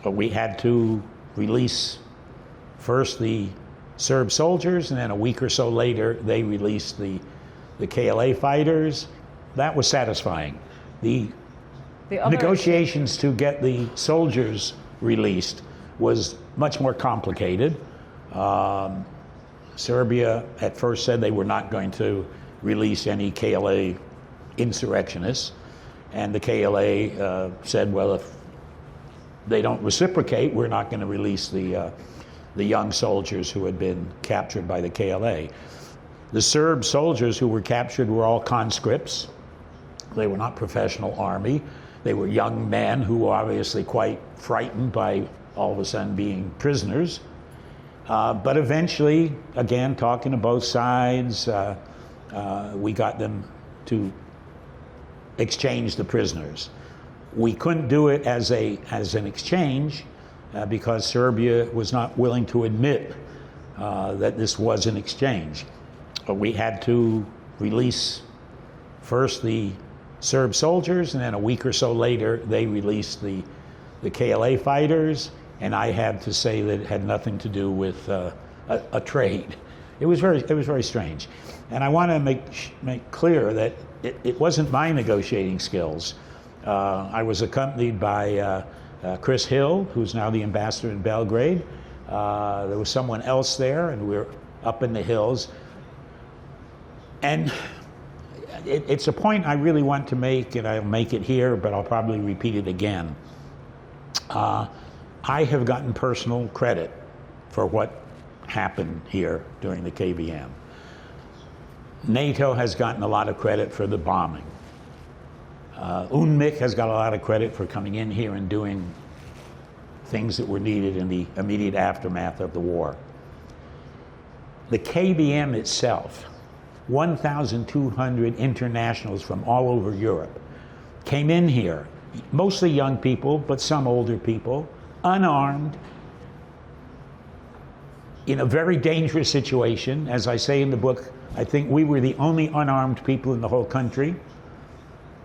But we had to release first the Serb soldiers, and then a week or so later, they released the KLA fighters. That was satisfying. The negotiations to get the soldiers released was much more complicated. Serbia at first said they were not going to release any KLA insurrectionists, and the KLA said, well, if they don't reciprocate, we're not going to release the young soldiers who had been captured by the KLA. The Serb soldiers who were captured were all conscripts. They were not professional army. They were young men who were obviously quite frightened by all of a sudden being prisoners. But eventually, again, talking to both sides, we got them to exchange the prisoners. We couldn't do it as an exchange because Serbia was not willing to admit that this was an exchange. But we had to release first the Serb soldiers, and then a week or so later, they released the KLA fighters, and I had to say that it had nothing to do with a trade. It was very strange. And I want to make clear that it wasn't my negotiating skills. I was accompanied by Chris Hill, who's now the ambassador in Belgrade. There was someone else there, and we were up in the hills. And it's a point I really want to make, and I'll make it here, but I'll probably repeat it again. I have gotten personal credit for what happened here during the KVM. NATO has gotten a lot of credit for the bombing. UNMIK has got a lot of credit for coming in here and doing things that were needed in the immediate aftermath of the war. The KVM itself, 1,200 internationals from all over Europe came in here, mostly young people, but some older people, unarmed, in a very dangerous situation. As I say in the book, I think we were the only unarmed people in the whole country.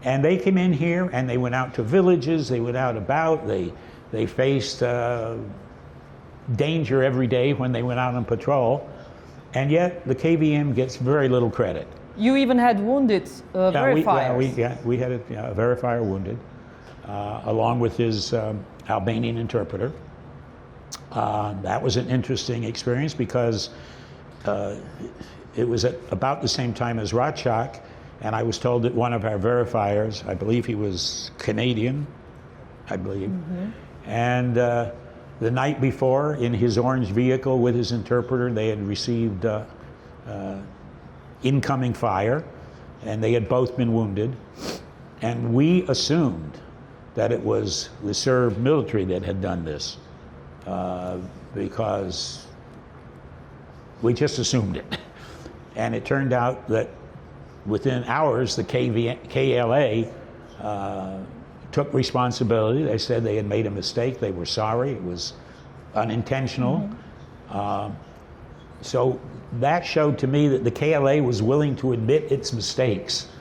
And they came in here and they went out to villages, they went out about, they faced danger every day when they went out on patrol. And yet the KVM gets very little credit. You even had wounded verifiers. We had a verifier wounded, along with his Albanian interpreter. That was an interesting experience because it was at about the same time as Ratchak, and I was told that one of our verifiers, I believe he was Canadian, and the night before, in his orange vehicle with his interpreter, they had received incoming fire, and they had both been wounded. And we assumed that it was the Serb military that had done this, because we just assumed it. And it turned out that within hours, the KLA took responsibility. They said they had made a mistake. They were sorry. It was unintentional. So that showed to me that the KLA was willing to admit its mistakes.